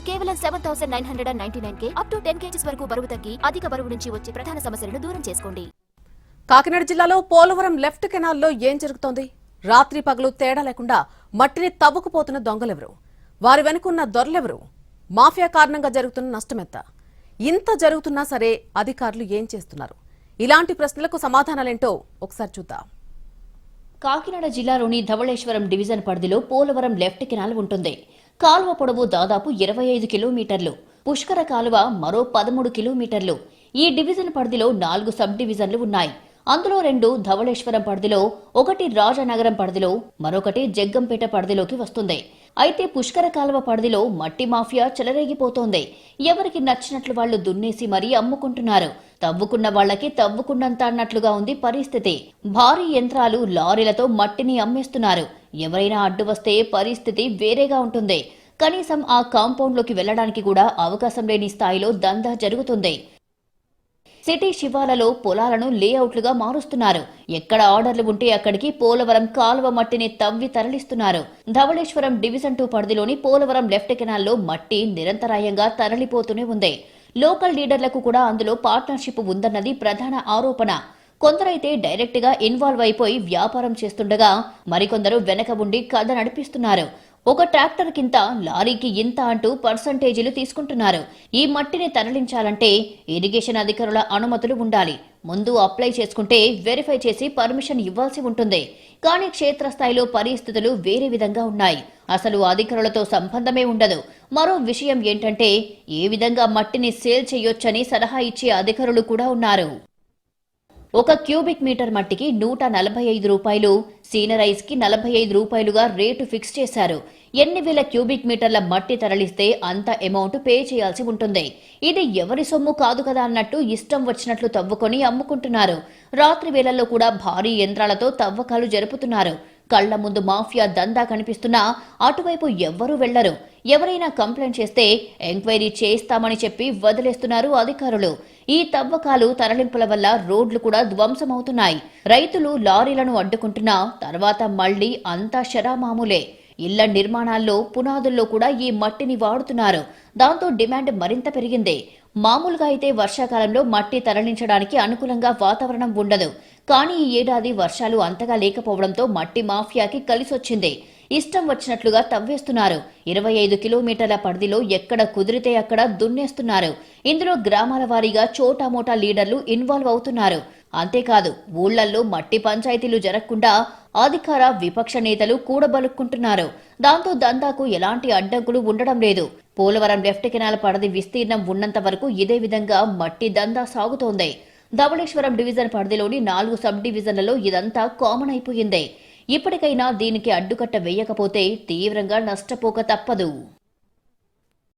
కేవలం 7,999 up to 10 kgs వరకు బరువు తగ్గి అధిక బరువు నుంచి వచ్చే ప్రధాన సమస్యలను దూరం చేసుకోండి. కాకినాడ జిల్లాలో పోలవరం లెఫ్ట్ కెనాల్లో ఏం జరుగుతోంది? రాత్రి పగలు తేడా లేకుండా మట్టిని తవ్వుకుపోతున్న దొంగలెవరు? వారి వెనుకున్న దొరలెవరు? మాఫియా కారణంగా జరుగుతున్న నష్టమెంత? ఇంత జరుగుతున్నా సరే అధికారులు ఏం చేస్తున్నారు? ఇలాంటి ప్రశ్నలకు సమాధానాలేంటో ఒకసారి చూద్దాం. కాకినాడ జిల్లాలోని ధవళేశ్వరం డివిజన్ పరిధిలో పోలవరం లెఫ్ట్ కెనాల్ ఉంటుంది. కాలువ పొడవు దాదాపు 25 కిలోమీటర్లు, పుష్కర కాలువ మరో 13 కిలోమీటర్లు. ఈ డివిజన్ పరిధిలో 4 సబ్ డివిజన్లు ఉన్నాయి. అందులో 2 ధవళేశ్వరం పరిధిలో, ఒకటి రాజానగరం పరిధిలో, మరొకటి జగ్గంపేట పరిధిలోకి వస్తుంది. అయితే పుష్కర కాలువ పరిధిలో మట్టి మాఫియా చెలరేగిపోతోంది. ఎవరికి నచ్చినట్లు వాళ్లు దున్నేసి మరీ అమ్ముకుంటున్నారు. తవ్వుకున్న వాళ్లకి తవ్వుకున్నంత అన్నట్లుగా ఉంది పరిస్థితి. భారీ యంత్రాలు, లారీలతో మట్టిని అమ్మేస్తున్నారు. ఎవరైనా అడ్డు వస్తే పరిస్థితి వేరేగా ఉంటుంది. కనీసం ఆ కాంపౌండ్లోకి వెళ్లడానికి కూడా అవకాశం లేని స్థాయిలో దందా జరుగుతుంది. సిటీ శివాలలో పొలాలను లేఅవుట్లుగా మారుస్తున్నారు. ఎక్కడ ఆర్డర్లు ఉంటే అక్కడికి పోలవరం కాలువ మట్టిని తవ్వి తరలిస్తున్నారు. ధవళేశ్వరం డివిజన్ 2 పరిధిలోని పోలవరం లెఫ్ట్ కెనాల్లో మట్టి నిరంతరాయంగా తరలిపోతూనే ఉంది. లోకల్ లీడర్లకు కూడా అందులో పార్ట్నర్షిప్ ఉందన్నది ప్రధాన ఆరోపణ. కొందరైతే డైరెక్ట్ గా ఇన్వాల్వ్ అయిపోయి వ్యాపారం చేస్తుండగా మరికొందరు వెనక ఉండి కథ నడిపిస్తున్నారు. ఒక ట్రాక్టర్ కింద, లారీకి ఇంత అంటూ పర్సంటేజీలు తీసుకుంటున్నారు. ఈ మట్టిని తరలించాలంటే ఇరిగేషన్ అధికారుల అనుమతులు ఉండాలి. ముందు అప్లై చేసుకుంటే వెరిఫై చేసి పర్మిషన్ ఇవ్వాల్సి ఉంటుంది. కానీ క్షేత్రస్థాయిలో పరిస్థితులు వేరే విధంగా ఉన్నాయి. అసలు అధికారులతో సంబంధమే ఉండదు. మరో విషయం ఏంటంటే ఏ విధంగా మట్టిని సేల్ చేయొచ్చని సలహా ఇచ్చే అధికారులు కూడా ఉన్నారు. ఒక క్యూబిక్ మీటర్ మట్టికి 145 రూపాయలు, సీనరైజ్ కి 45 రూపాయలుగా రేటు ఫిక్స్ చేశారు. ఎన్ని వేల క్యూబిక్ మీటర్ల మట్టి తరలిస్తే అంత అమౌంట్ పే చేయాల్సి ఉంటుంది. ఇది ఎవరి సొమ్ము కాదు కదా అన్నట్టు ఇష్టం వచ్చినట్లు తవ్వుకొని అమ్ముకుంటున్నారు. రాత్రి వేళల్లో కూడా భారీ యంత్రాలతో తవ్వకాలు జరుపుతున్నారు. కళ్ల ముందు మాఫియా దందా కనిపిస్తున్నా అటువైపు ఎవ్వరూ వెళ్లరు. ఎవరైనా కంప్లైంట్ చేస్తే ఎంక్వైరీ చేస్తామని చెప్పి వదిలేస్తున్నారు అధికారులు. ఈ తవ్వకాలు, తరలింపుల వల్ల రోడ్లు కూడా ధ్వంసమవుతున్నాయి. రైతులు లారీలను అడ్డుకుంటున్నా తర్వాత మళ్లీ అంతా శరామామూలే. ఇళ్ల నిర్మాణాల్లో, పునాదుల్లో కూడా ఈ మట్టిని వాడుతున్నారు. దాంతో డిమాండ్ మరింత పెరిగింది. మామూలుగా అయితే వర్షాకాలంలో మట్టి తరలించడానికి అనుకూలంగా వాతావరణం ఉండదు. కానీ ఈ ఏడాది వర్షాలు అంతగా లేకపోవడంతో మట్టి మాఫియాకి కలిసొచ్చింది. ఇష్టం వచ్చినట్లుగా తవ్వేస్తున్నారు. 25 కిలోమీటర్ల పరిధిలో ఎక్కడ కుదిరితే అక్కడ దున్నేస్తున్నారు. ఇందులో గ్రామాల వారీగా చోటామోటా లీడర్లు ఇన్వాల్వ్ అవుతున్నారు. అంతేకాదు ఊళ్లల్లో మట్టి పంచాయతీలు జరగకుండా అధికార, విపక్ష నేతలు కూడబలుక్కుంటున్నారు. దాంతో దందాకు ఎలాంటి అడ్డంకులు ఉండడం లేదు. పోలవరం లెఫ్ట్ కెనాల్ పరిధి విస్తీర్ణం ఉన్నంత వరకు ఇదే విధంగా మట్టి దందా సాగుతోంది. ధవళేశ్వరం డివిజన్ పరిధిలోని 4 సబ్ డివిజన్లలో ఇదంతా కామన్ అయిపోయింది. ఇప్పటికైనా దీనికి అడ్డుకట్ట వేయకపోతే తీవ్రంగా నష్టపోక తప్పదు.